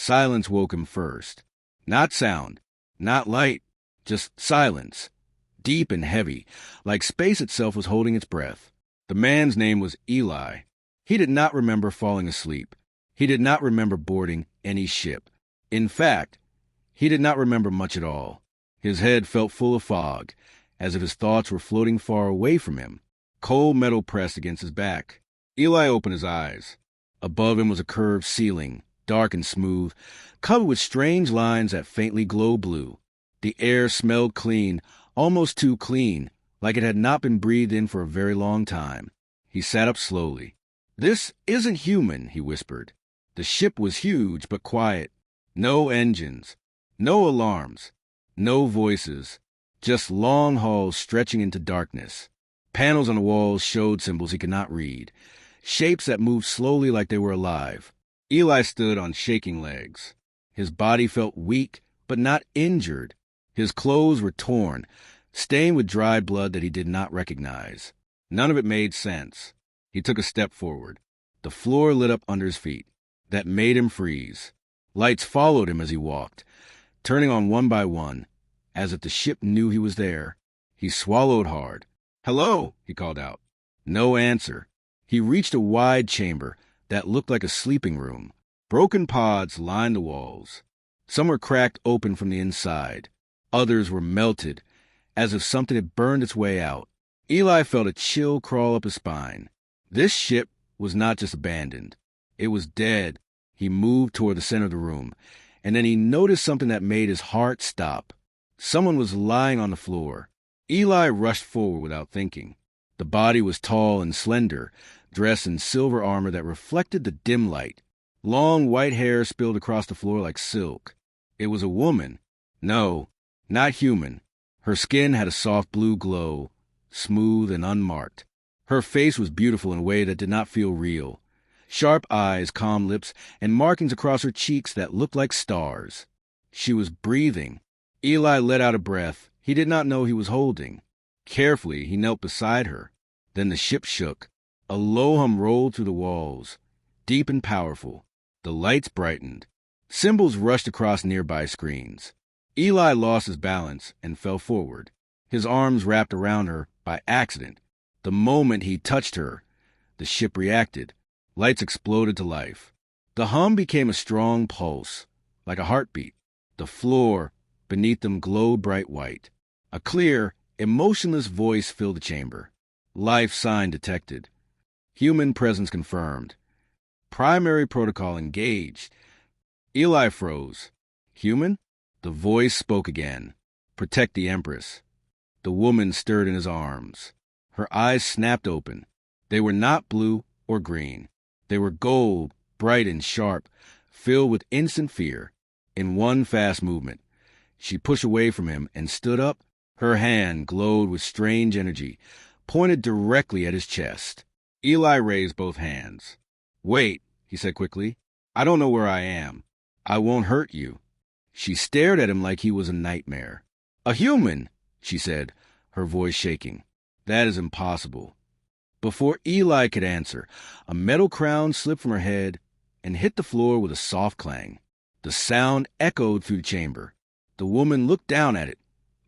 Silence woke him first. Not sound, not light, just silence. Deep and heavy, like space itself was holding its breath. The man's name was Eli. He did not remember falling asleep. He did not remember boarding any ship. In fact, he did not remember much at all. His head felt full of fog, as if his thoughts were floating far away from him. Cold metal pressed against his back. Eli opened his eyes. Above him was a curved ceiling, dark and smooth, covered with strange lines that faintly glowed blue. The air smelled clean, almost too clean, like it had not been breathed in for a very long time. He sat up slowly. "This isn't human," he whispered. The ship was huge but quiet. No engines, no alarms, no voices, just long halls stretching into darkness. Panels on the walls showed symbols he could not read, shapes that moved slowly like they were alive. Eli stood on shaking legs. His body felt weak, but not injured. His clothes were torn, stained with dried blood that he did not recognize. None of it made sense. He took a step forward. The floor lit up under his feet. That made him freeze. Lights followed him as he walked, turning on one by one, as if the ship knew he was there. He swallowed hard. "Hello," he called out. No answer. He reached a wide chamber that looked like a sleeping room. Broken pods lined the walls. Some were cracked open from the inside. Others were melted, as if something had burned its way out. Eli felt a chill crawl up his spine. This ship was not just abandoned. It was dead. He moved toward the center of the room, and then he noticed something that made his heart stop. Someone was lying on the floor. Eli rushed forward without thinking. The body was tall and slender, dressed in silver armor that reflected the dim light. Long white hair spilled across the floor like silk. It was a woman. No, not human. Her skin had a soft blue glow, smooth and unmarked. Her face was beautiful in a way that did not feel real. Sharp eyes, calm lips, and markings across her cheeks that looked like stars. She was breathing. Eli let out a breath he did not know he was holding. Carefully, he knelt beside her. Then the ship shook. A low hum rolled through the walls, deep and powerful. The lights brightened. Symbols rushed across nearby screens. Eli lost his balance and fell forward. His arms wrapped around her by accident. The moment he touched her, the ship reacted. Lights exploded to life. The hum became a strong pulse, like a heartbeat. The floor beneath them glowed bright white. A clear, emotionless voice filled the chamber. Life sign detected. Human presence confirmed. Primary protocol engaged. Eli froze. Human? The voice spoke again. Protect the Empress. The woman stirred in his arms. Her eyes snapped open. They were not blue or green. They were gold, bright and sharp, filled with instant fear. In one fast movement, she pushed away from him and stood up. Her hand glowed with strange energy, pointed directly at his chest. Eli raised both hands. "Wait," he said quickly. "I don't know where I am. I won't hurt you." She stared at him like he was a nightmare. "A human," she said, her voice shaking. "That is impossible." Before Eli could answer, a metal crown slipped from her head and hit the floor with a soft clang. The sound echoed through the chamber. The woman looked down at it,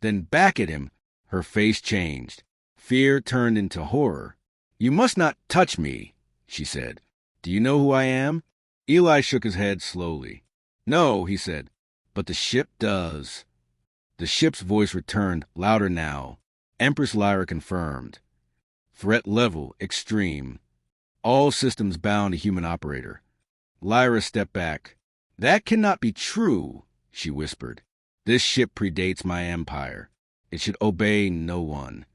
then back at him. Her face changed. Fear turned into horror. "You must not touch me," she said. "Do you know who I am?" Eli shook his head slowly. "No," he said, "but the ship does." The ship's voice returned, louder now. Empress Lyra confirmed. Threat level, extreme. All systems bound to human operator. Lyra stepped back. "That cannot be true," she whispered. "This ship predates my empire. It should obey no one."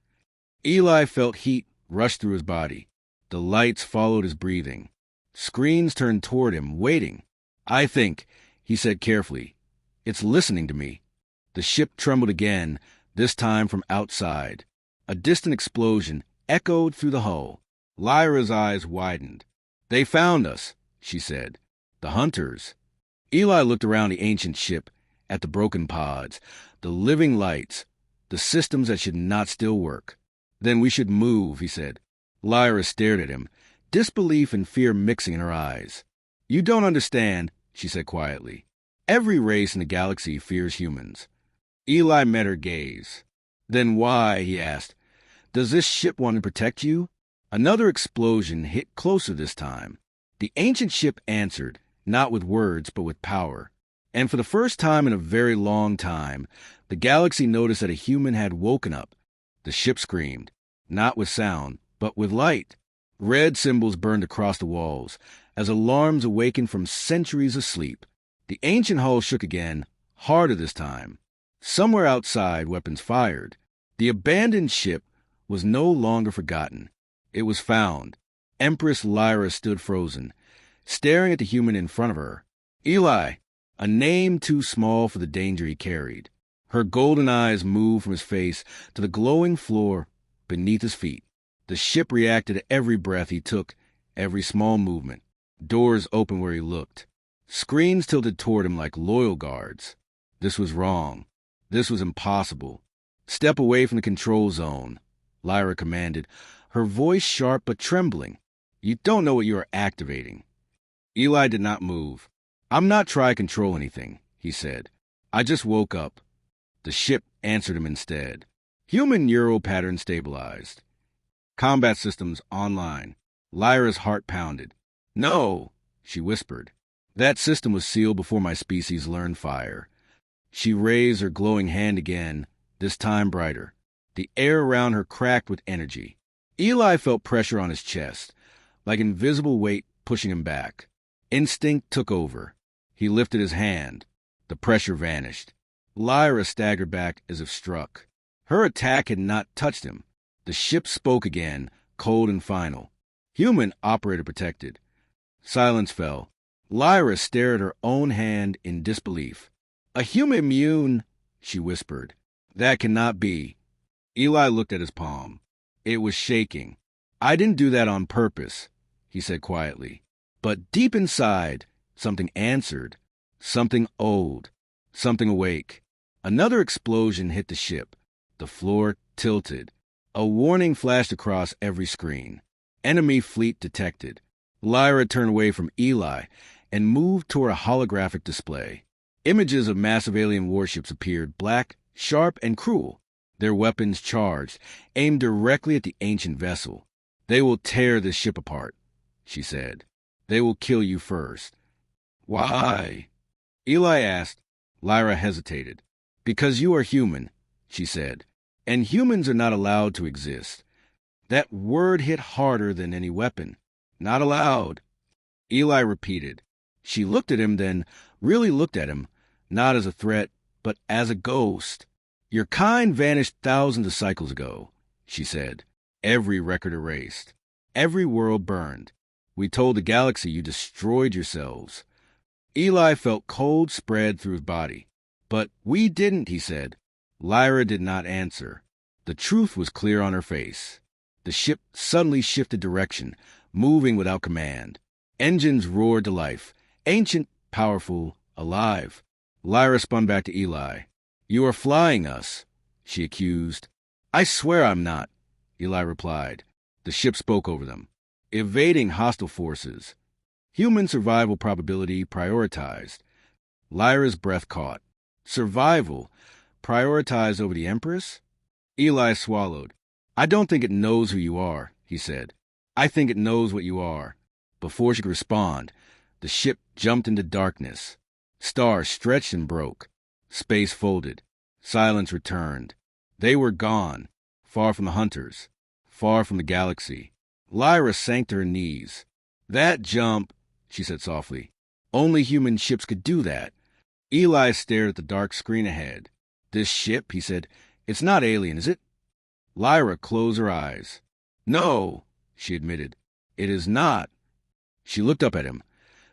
Eli felt heat rush through his body. The lights followed his breathing. Screens turned toward him, waiting. "I think," he said carefully, "it's listening to me." The ship trembled again, this time from outside. A distant explosion echoed through the hull. Lyra's eyes widened. "They found us," she said. "The hunters." Eli looked around the ancient ship, at the broken pods, the living lights, the systems that should not still work. "Then we should move," he said. Lyra stared at him, disbelief and fear mixing in her eyes. "You don't understand," she said quietly. Every race in the galaxy fears humans. Eli met her gaze. Then why, he asked, does this ship want to protect you? Another explosion hit closer this time. The ancient ship answered, not with words, but with power. And for the first time in a very long time, the galaxy noticed that a human had woken up. The ship screamed, not with sound, but with light. Red symbols burned across the walls, as alarms awakened from centuries of sleep. The ancient hull shook again, harder this time. Somewhere outside, weapons fired. The abandoned ship was no longer forgotten. It was found. Empress Lyra stood frozen, staring at the human in front of her. Eli, a name too small for the danger he carried. Her golden eyes moved from his face to the glowing floor beneath his feet. The ship reacted to every breath he took, every small movement. Doors opened where he looked. Screens tilted toward him like loyal guards. This was wrong. This was impossible. Step away from the control zone, Lyra commanded, her voice sharp but trembling. You don't know what you are activating. Eli did not move. I'm not trying to control anything, he said. I just woke up. The ship answered him instead. Human neural pattern stabilized. Combat systems online. Lyra's heart pounded. No, she whispered. That system was sealed before my species learned fire. She raised her glowing hand again, this time brighter. The air around her cracked with energy. Eli felt pressure on his chest, like invisible weight pushing him back. Instinct took over. He lifted his hand. The pressure vanished. Lyra staggered back as if struck. Her attack had not touched him. The ship spoke again, cold and final. Human operator protected. Silence fell. Lyra stared at her own hand in disbelief. A human immune, she whispered. That cannot be. Eli looked at his palm. It was shaking. I didn't do that on purpose, he said quietly. But deep inside, something answered. Something old. Something awake. Another explosion hit the ship. The floor tilted. A warning flashed across every screen. Enemy fleet detected. Lyra turned away from Eli and moved toward a holographic display. Images of massive alien warships appeared, black, sharp, and cruel. Their weapons charged, aimed directly at the ancient vessel. They will tear this ship apart, she said. They will kill you first. Why? Eli asked. Lyra hesitated. Because you are human, she said, and humans are not allowed to exist. That word hit harder than any weapon. Not allowed. Eli repeated. She looked at him, then really looked at him, not as a threat, but as a ghost. Your kind vanished thousands of cycles ago, she said. Every record erased. Every world burned. We told the galaxy you destroyed yourselves. Eli felt cold spread through his body. But we didn't, he said. Lyra did not answer. The truth was clear on her face. The ship suddenly shifted direction, moving without command. Engines roared to life. Ancient, powerful, alive. Lyra spun back to Eli. You are flying us, she accused. I swear I'm not, Eli replied. The ship spoke over them. Evading hostile forces. Human survival probability prioritized. Lyra's breath caught. Survival prioritized over the Empress? Eli swallowed. I don't think it knows who you are, he said. I think it knows what you are. Before she could respond, the ship jumped into darkness. Stars stretched and broke. Space folded. Silence returned. They were gone, far from the hunters, far from the galaxy. Lyra sank to her knees. That jump, she said softly. Only human ships could do that. Eli stared at the dark screen ahead. This ship, he said, it's not alien, is it? Lyra closed her eyes. No, she admitted. It is not. She looked up at him,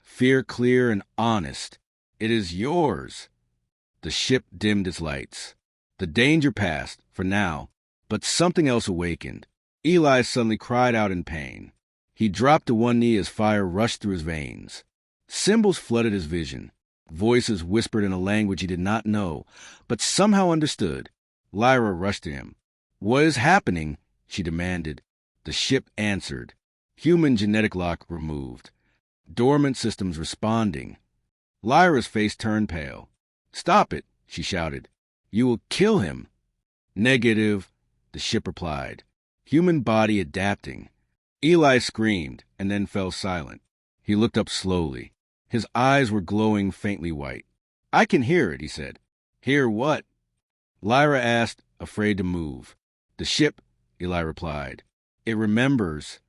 fear clear and honest. It is yours. The ship dimmed its lights. The danger passed, for now, but something else awakened. Eli suddenly cried out in pain. He dropped to one knee as fire rushed through his veins. Symbols flooded his vision. Voices whispered in a language he did not know, but somehow understood. Lyra rushed to him. What is happening? She demanded. The ship answered. Human genetic lock removed. Dormant systems responding. Lyra's face turned pale. "Stop it," she shouted. "You will kill him." "Negative," the ship replied. "Human body adapting." Eli screamed and then fell silent. He looked up slowly. His eyes were glowing faintly white. "I can hear it," he said. "Hear what?" Lyra asked, afraid to move. "The ship," Eli replied. "It remembers."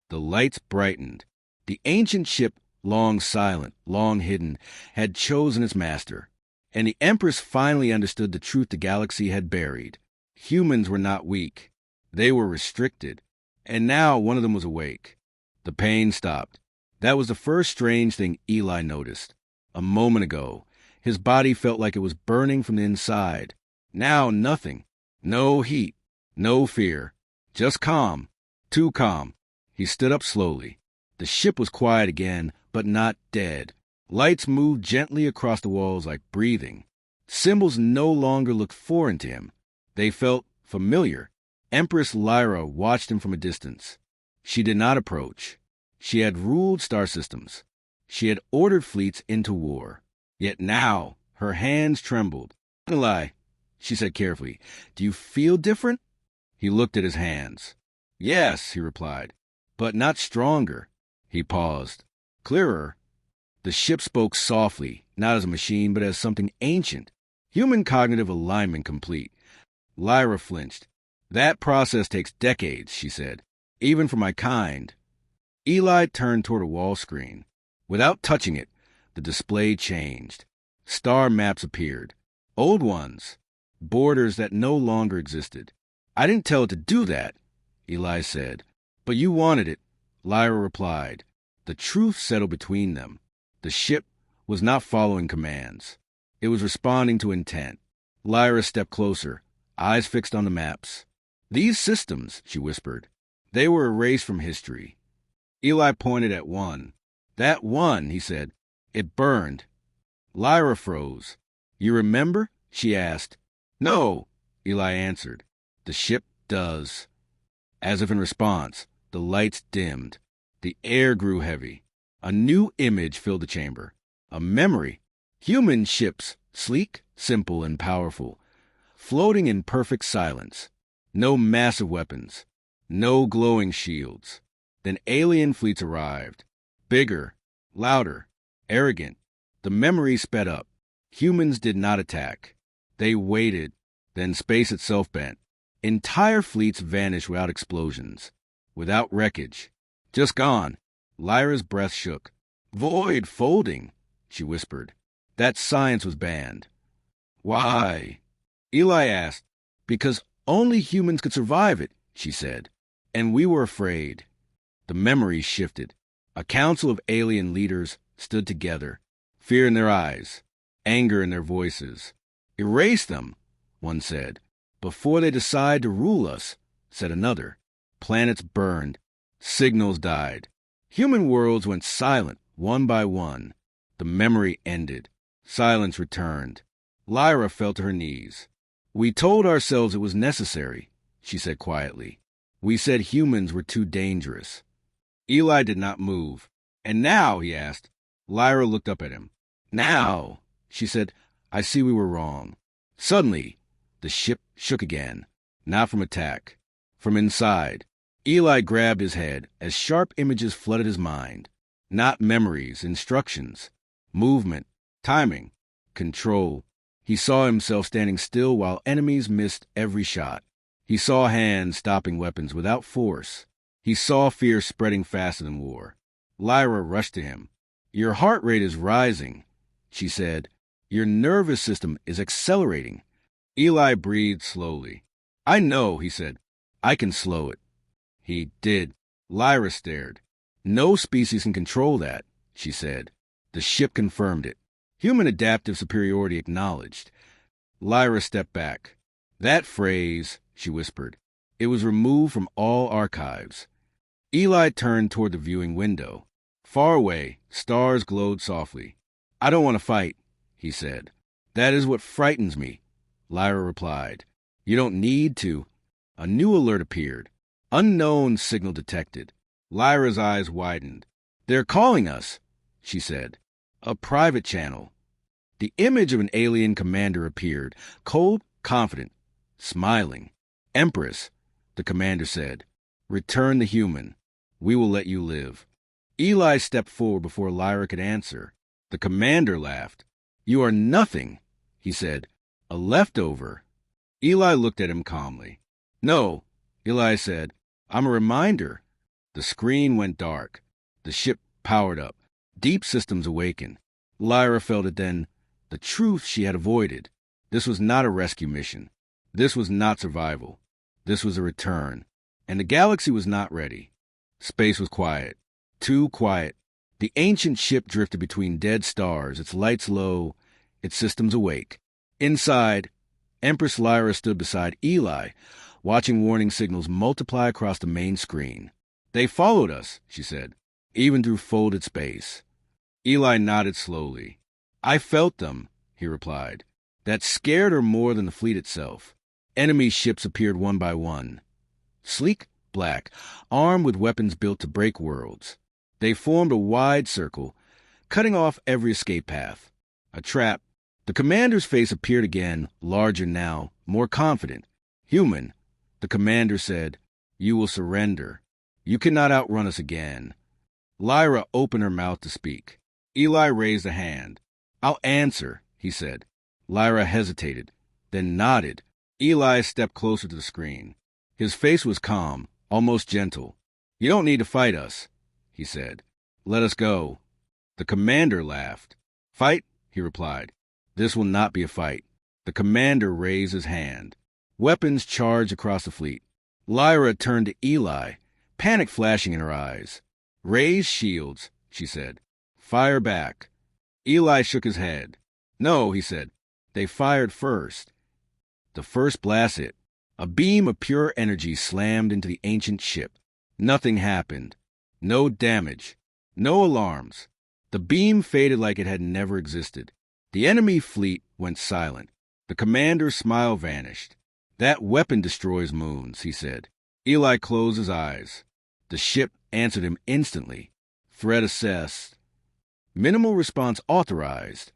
The lights brightened. The ancient ship, long silent, long hidden, had chosen its master. And the Empress finally understood the truth the galaxy had buried. Humans were not weak. They were restricted. And now one of them was awake. The pain stopped. That was the first strange thing Eli noticed. A moment ago, his body felt like it was burning from the inside. Now nothing. No heat. No fear. Just calm. Too calm. He stood up slowly. The ship was quiet again, but not dead. Lights moved gently across the walls like breathing. Symbols no longer looked foreign to him. They felt familiar. Empress Lyra watched him from a distance. She did not approach. She had ruled star systems. She had ordered fleets into war. Yet now her hands trembled. "Eli," she said carefully, "do you feel different?" He looked at his hands. "Yes," he replied, "but not stronger." He paused. "Clearer." The ship spoke softly, not as a machine, but as something ancient. Human cognitive alignment complete. Lyra flinched. "That process takes decades," she said, "even for my kind." Eli turned toward a wall screen. Without touching it, the display changed. Star maps appeared. Old ones. Borders that no longer existed. "I didn't tell it to do that," Eli said. "But you wanted it," Lyra replied. The truth settled between them. The ship was not following commands. It was responding to intent. Lyra stepped closer, eyes fixed on the maps. "These systems," she whispered, "they were erased from history." Eli pointed at one. "That one," he said. "It burned." Lyra froze. "You remember?" she asked. "No," Eli answered. "The ship does." As if in response, the lights dimmed. The air grew heavy. A new image filled the chamber. A memory. Human ships, sleek, simple, and powerful, floating in perfect silence. No massive weapons. No glowing shields. Then alien fleets arrived. Bigger, louder, arrogant. The memory sped up. Humans did not attack. They waited. Then space itself bent. Entire fleets vanished without explosions, without wreckage. Just gone. Lyra's breath shook. "Void folding," she whispered. That science was banned. "Why?" Eli asked. "Because only humans could survive it," she said. "And we were afraid." The memories shifted. A council of alien leaders stood together, fear in their eyes, anger in their voices. "Erase them," one said. "Before they decide to rule us," said another. Planets burned. Signals died. Human worlds went silent, one by one. The memory ended. Silence returned. Lyra fell to her knees. "We told ourselves it was necessary," she said quietly. "We said humans were too dangerous." Eli did not move. "And now?" he asked. Lyra looked up at him. "Now," she said, "I see we were wrong." Suddenly, the ship shook again. Not from attack. From inside. Eli grabbed his head as sharp images flooded his mind. Not memories, instructions. Movement, timing, control. He saw himself standing still while enemies missed every shot. He saw hands stopping weapons without force. He saw fear spreading faster than war. Lyra rushed to him. "Your heart rate is rising," she said. "Your nervous system is accelerating." Eli breathed slowly. "I know," he said. "I can slow it." He did. Lyra stared. "No species can control that," she said. The ship confirmed it. Human adaptive superiority acknowledged. Lyra stepped back. "That phrase," she whispered. "It was removed from all archives." Eli turned toward the viewing window. Far away, stars glowed softly. "I don't want to fight," he said. "That is what frightens me," Lyra replied. "You don't need to." A new alert appeared. Unknown signal detected. Lyra's eyes widened. "They're calling us," she said. A private channel. The image of an alien commander appeared, cold, confident, smiling. Empress, the commander said, return the human. We will let you live. Eli stepped forward before Lyra could answer. The commander laughed. You are nothing, he said. A leftover. Eli looked at him calmly. No, Eli said. I'm a reminder. The screen went dark. The ship powered up. Deep systems awakened. Lyra felt it then. The truth she had avoided. This was not a rescue mission. This was not survival. This was a return. And the galaxy was not ready. Space was quiet. Too quiet. The ancient ship drifted between dead stars, its lights low, its systems awake. Inside, Empress Lyra stood beside Eli, watching warning signals multiply across the main screen. They followed us, she said, even through folded space. Eli nodded slowly. I felt them, he replied. That scared her more than the fleet itself. Enemy ships appeared one by one. Sleek, black, armed with weapons built to break worlds. They formed a wide circle, cutting off every escape path. A trap. The commander's face appeared again, larger now, more confident. Human, the commander said, you will surrender. You cannot outrun us again. Lyra opened her mouth to speak. Eli raised a hand. I'll answer, he said. Lyra hesitated, then nodded. Eli stepped closer to the screen. His face was calm, almost gentle. You don't need to fight us, he said. Let us go. The commander laughed. Fight, he replied. This will not be a fight. The commander raised his hand. Weapons charged across the fleet. Lyra turned to Eli, panic flashing in her eyes. Raise shields, she said. Fire back. Eli shook his head. No, he said. They fired first. The first blast hit. A beam of pure energy slammed into the ancient ship. Nothing happened. No damage. No alarms. The beam faded like it had never existed. The enemy fleet went silent. The commander's smile vanished. That weapon destroys moons, he said. Eli closed his eyes. The ship answered him instantly. Threat assessed. Minimal response authorized.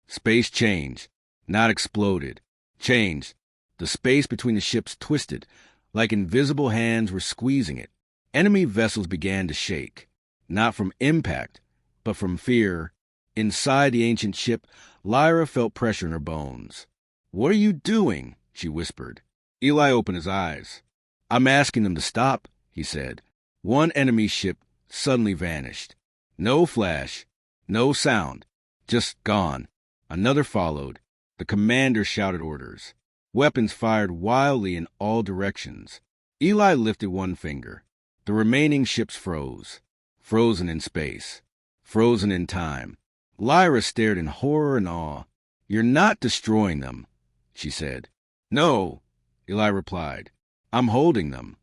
Space changed, not exploded. Changed. The space between the ships twisted, like invisible hands were squeezing it. Enemy vessels began to shake, not from impact, but from fear. Inside the ancient ship, Lyra felt pressure in her bones. What are you doing? She whispered. Eli opened his eyes. I'm asking them to stop, he said. One enemy ship suddenly vanished. No flash, no sound, just gone. Another followed. The commander shouted orders. Weapons fired wildly in all directions. Eli lifted one finger. The remaining ships froze. Frozen in space. Frozen in time. Lyra stared in horror and awe. You're not destroying them, she said. No, Eli replied. I'm holding them.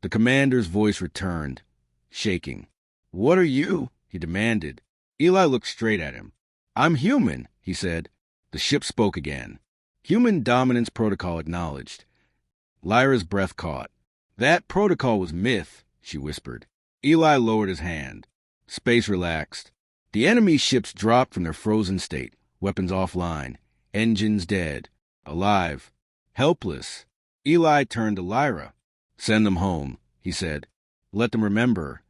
The commander's voice returned, shaking. What are you? He demanded. Eli looked straight at him. I'm human, he said. The ship spoke again. Human dominance protocol acknowledged. Lyra's breath caught. That protocol was myth, she whispered. Eli lowered his hand. Space relaxed. The enemy ships dropped from their frozen state, weapons offline, engines dead, alive, helpless. Eli turned to Lyra. Send them home, he said. Let them remember.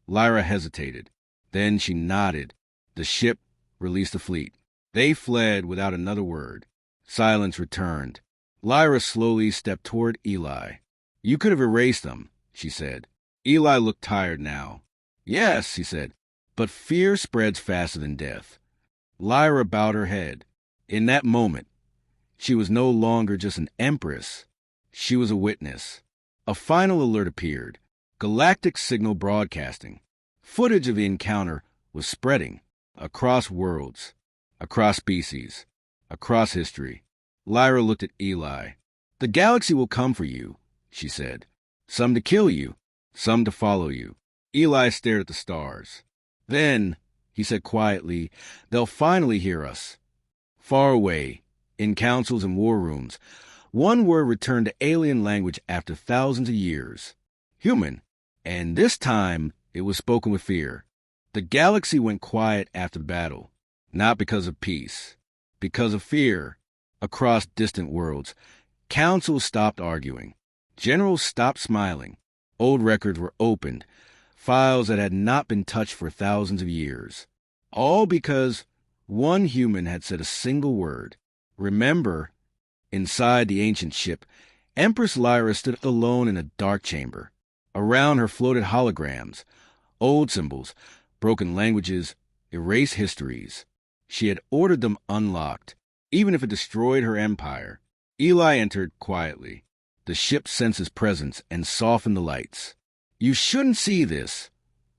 Lyra hesitated. Then she nodded. The ship released the fleet. They fled without another word. Silence returned. Lyra slowly stepped toward Eli. You could have erased them, she said. Eli looked tired now. Yes, he said, but fear spreads faster than death. Lyra bowed her head. In that moment, she was no longer just an empress. She was a witness. A final alert appeared. Galactic signal broadcasting. Footage of the encounter was spreading across worlds, across species, across history. Lyra looked at Eli. The galaxy will come for you, she said. Some to kill you, some to follow you. Eli stared at the stars. Then, he said quietly, they'll finally hear us. Far away, in councils and war rooms, one word returned to alien language after thousands of years. Human. And this time, it was spoken with fear. The galaxy went quiet after the battle. Not because of peace. Because of fear. Across distant worlds, councils stopped arguing. Generals stopped smiling. Old records were opened, files that had not been touched for thousands of years. All because one human had said a single word. Remember, inside the ancient ship, Empress Lyra stood alone in a dark chamber. Around her floated holograms, old symbols, broken languages, erased histories. She had ordered them unlocked, even if it destroyed her empire. Eli entered quietly. The ship sensed his presence and softened the lights. "You shouldn't see this,"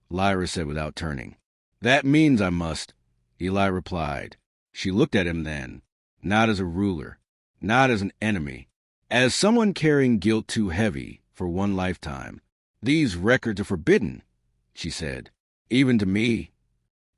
Lyra said without turning. "That means I must," Eli replied. She looked at him then, not as a ruler, not as an enemy, as someone carrying guilt too heavy for one lifetime. "These records are forbidden," she said, "even to me."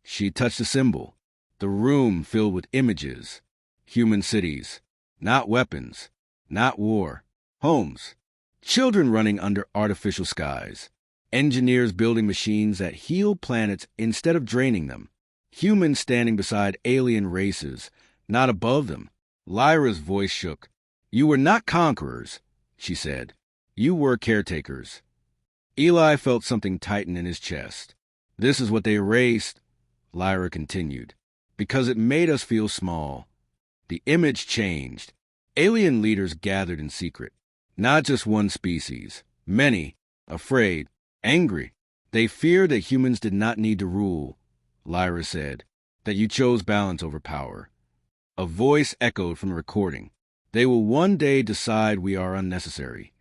She touched a symbol. The room filled with images. Human cities. Not weapons. Not war. Homes. Children running under artificial skies. Engineers building machines that heal planets instead of draining them. Humans standing beside alien races, not above them. Lyra's voice shook. "You were not conquerors," she said. "You were caretakers." Eli felt something tighten in his chest. "This is what they erased," Lyra continued, "because it made us feel small." The image changed. Alien leaders gathered in secret. Not just one species. Many, afraid, angry. They feared that humans did not need to rule, Lyra said, that you chose balance over power. A voice echoed from the recording. "They will one day decide we are unnecessary."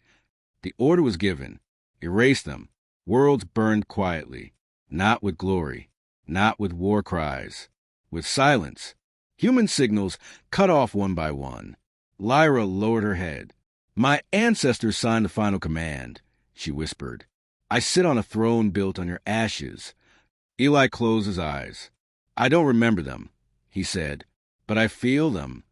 The order was given. Erase them. Worlds burned quietly. Not with glory. Not with war cries. With silence. Human signals cut off one by one. Lyra lowered her head. "My ancestors signed the final command," she whispered. "I sit on a throne built on your ashes." Eli closed his eyes. "I don't remember them," he said, "but I feel them."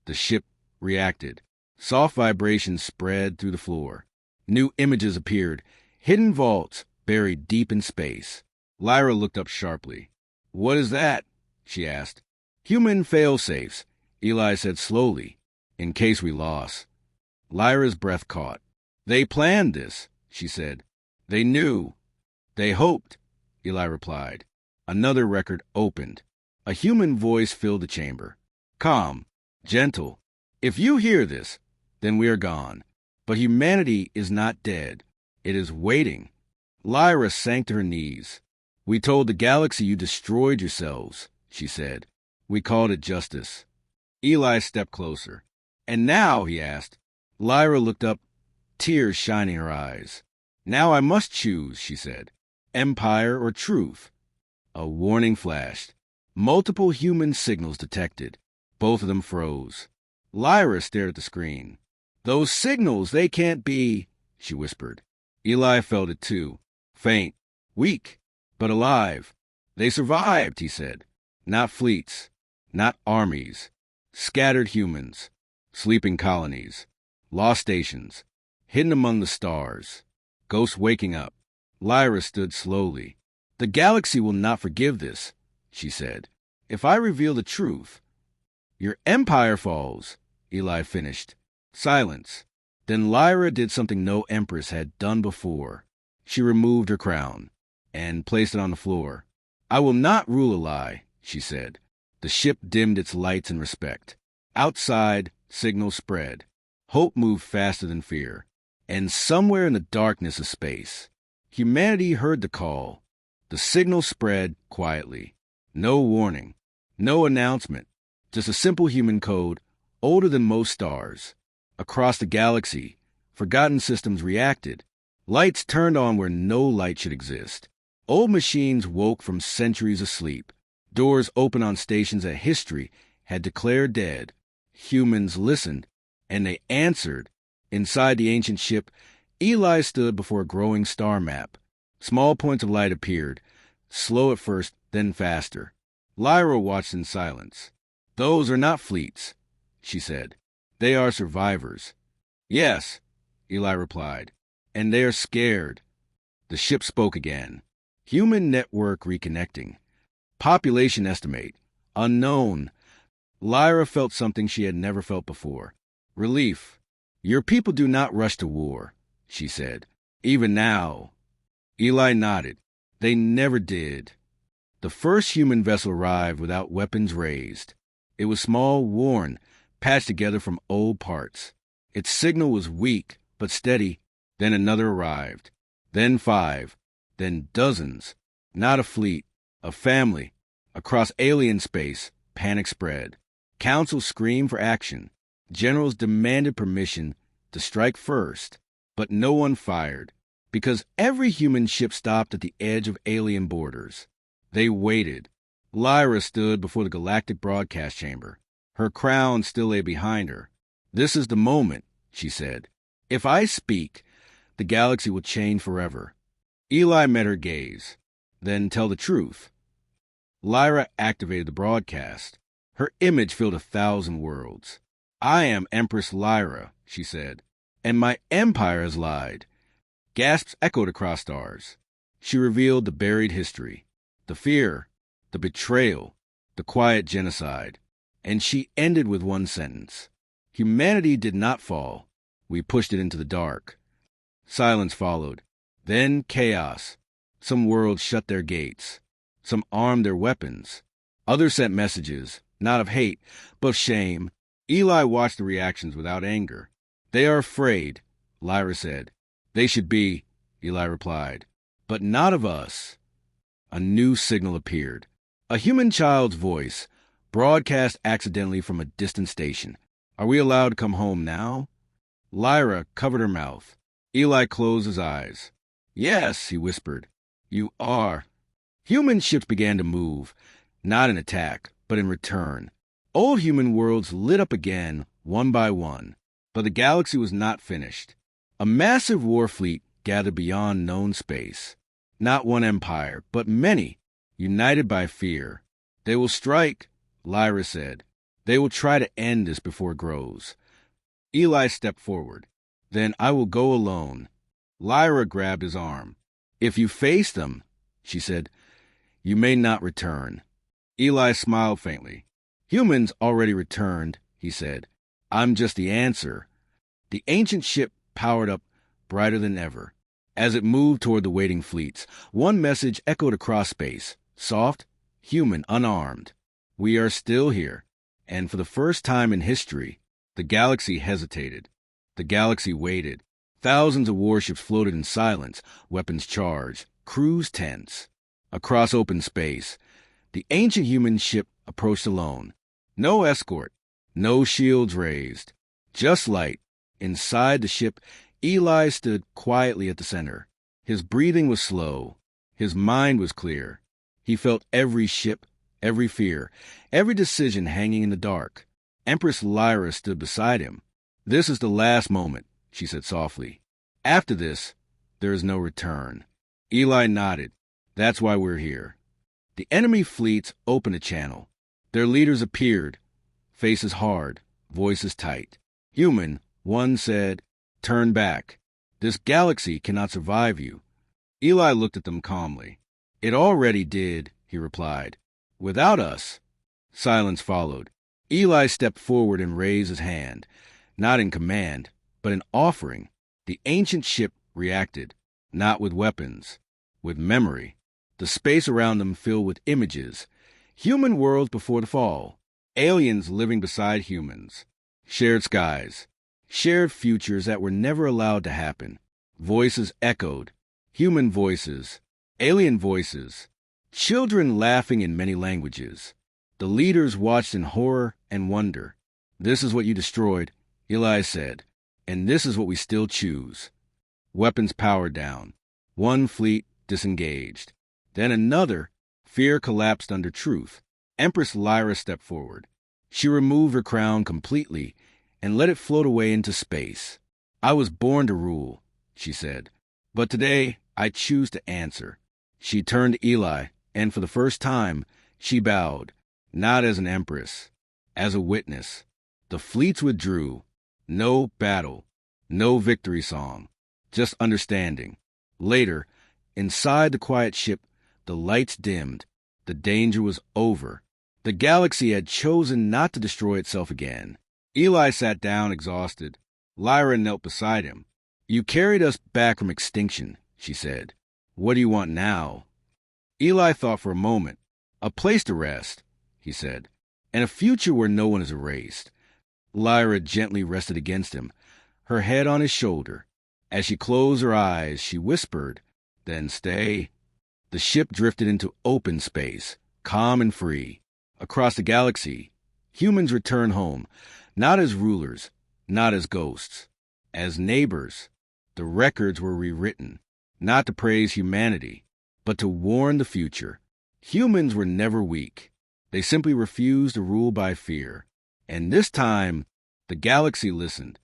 The ship reacted. Soft vibrations spread through the floor. New images appeared. Hidden vaults buried deep in space. Lyra looked up sharply. "What is that?" she asked. "Human fail-safes," Eli said slowly, "in case we lost." Lyra's breath caught. "They planned this," she said. "They knew." "They hoped," Eli replied. Another record opened. A human voice filled the chamber. Calm, gentle. "If you hear this, then we are gone. But humanity is not dead. It is waiting." Lyra sank to her knees. "We told the galaxy you destroyed yourselves," she said. "We called it justice." Eli stepped closer. "And now?" he asked. Lyra looked up, tears shining in her eyes. "Now I must choose," she said. "Empire or truth?" A warning flashed. Multiple human signals detected. Both of them froze. Lyra stared at the screen. "Those signals, they can't be," she whispered. Eli felt it too. Faint, weak, but alive. "They survived," he said. "Not fleets, not armies. Scattered humans, sleeping colonies, lost stations, hidden among the stars. Ghosts waking up." Lyra stood slowly. "The galaxy will not forgive this," she said. "If I reveal the truth." "Your empire falls," Eli finished. Silence. Then Lyra did something no empress had done before. She removed her crown and placed it on the floor. "I will not rule a lie," she said. The ship dimmed its lights in respect. Outside, signals spread. Hope moved faster than fear. And somewhere in the darkness of space, humanity heard the call. The signal spread quietly. No warning. No announcement. Just a simple human code, older than most stars. Across the galaxy, forgotten systems reacted. Lights turned on where no light should exist. Old machines woke from centuries of sleep. Doors opened on stations that history had declared dead. Humans listened, and they answered. Inside the ancient ship, Eli stood before a growing star map. Small points of light appeared, slow at first, then faster. Lyra watched in silence. "Those are not fleets," she said. "They are survivors." "Yes," Eli replied, "and they are scared." The ship spoke again. Human network reconnecting. Population estimate, Unknown. Lyra felt something she had never felt before. Relief. Your people do not rush to war, she said. Even now. Eli nodded. They never did. The first human vessel arrived without weapons raised. It was small, worn, patched together from old parts. Its signal was weak, but steady. Then another arrived. Then 5. Then dozens. Not a fleet. A family. Across alien space, panic spread. Councils screamed for action. Generals demanded permission to strike first. But no one fired, because every human ship stopped at the edge of alien borders. They waited. Lyra stood before the galactic broadcast chamber. Her crown still lay behind her. This is the moment, she said. If I speak, the galaxy will change forever. Eli met her gaze. Then tell the truth. Lyra activated the broadcast. Her image filled 1,000 worlds. I am Empress Lyra, she said, and my empire has lied. Gasps echoed across stars. She revealed the buried history, the fear, the betrayal, the quiet genocide. And she ended with one sentence. Humanity did not fall. We pushed it into the dark. Silence followed. Then chaos. Some worlds shut their gates. Some armed their weapons. Others sent messages, not of hate, but of shame. Eli watched the reactions without anger. They are afraid, Lyra said. They should be, Eli replied. But not of us. A new signal appeared. A human child's voice, broadcast accidentally from a distant station. Are we allowed to come home now? Lyra covered her mouth. Eli closed his eyes. Yes, he whispered. You are. Human ships began to move, not in attack, but in return. Old human worlds lit up again, one by one. But the galaxy was not finished. A massive war fleet gathered beyond known space. Not one empire, but many, united by fear. They will strike, Lyra said. They will try to end this before it grows. Eli stepped forward. Then I will go alone. Lyra grabbed his arm. If you face them, she said, you may not return. Eli smiled faintly. Humans already returned, he said. I'm just the answer. The ancient ship powered up brighter than ever. As it moved toward the waiting fleets, one message echoed across space. Soft, human, unarmed. We are still here. And for the first time in history, the galaxy hesitated. The galaxy waited. Thousands of warships floated in silence, weapons charged, crews tense. Across open space, the ancient human ship approached alone. No escort, no shields raised. Just light. Inside the ship, Eli stood quietly at the center. His breathing was slow. His mind was clear. He felt every ship, every fear, every decision hanging in the dark. Empress Lyra stood beside him. This is the last moment, she said softly. After this, there is no return. Eli nodded. That's why we're here. The enemy fleets opened a channel. Their leaders appeared, faces hard, voices tight. Human, one said, turn back. This galaxy cannot survive you. Eli looked at them calmly. It already did, he replied. Without us. Silence followed. Eli stepped forward and raised his hand, not in command, but in offering. The ancient ship reacted, not with weapons, with memory. The space around them filled with images. Human worlds before the fall. Aliens living beside humans. Shared skies. Shared futures that were never allowed to happen. Voices echoed. Human voices. Alien voices. Children laughing in many languages. The leaders watched in horror and wonder. This is what you destroyed, Eli said. And this is what we still choose. Weapons powered down. One fleet disengaged. Then another. Fear collapsed under truth. Empress Lyra stepped forward. She removed her crown completely and let it float away into space. I was born to rule, she said. But today, I choose to answer. She turned to Eli, and for the first time, she bowed, not as an empress, as a witness. The fleets withdrew. No battle, no victory song, just understanding. Later, inside the quiet ship, the lights dimmed. The danger was over. The galaxy had chosen not to destroy itself again. Eli sat down, exhausted. Lyra knelt beside him. "You carried us back from extinction," she said. "What do you want now?" Eli thought for a moment. "A place to rest," he said, "and a future where no one is erased." Lyra gently rested against him, her head on his shoulder. As she closed her eyes, she whispered, "Then stay." The ship drifted into open space, calm and free. Across the galaxy, humans returned home, not as rulers, not as ghosts, as neighbors. The records were rewritten, not to praise humanity, but to warn the future. Humans were never weak. They simply refused to rule by fear. And this time, the galaxy listened.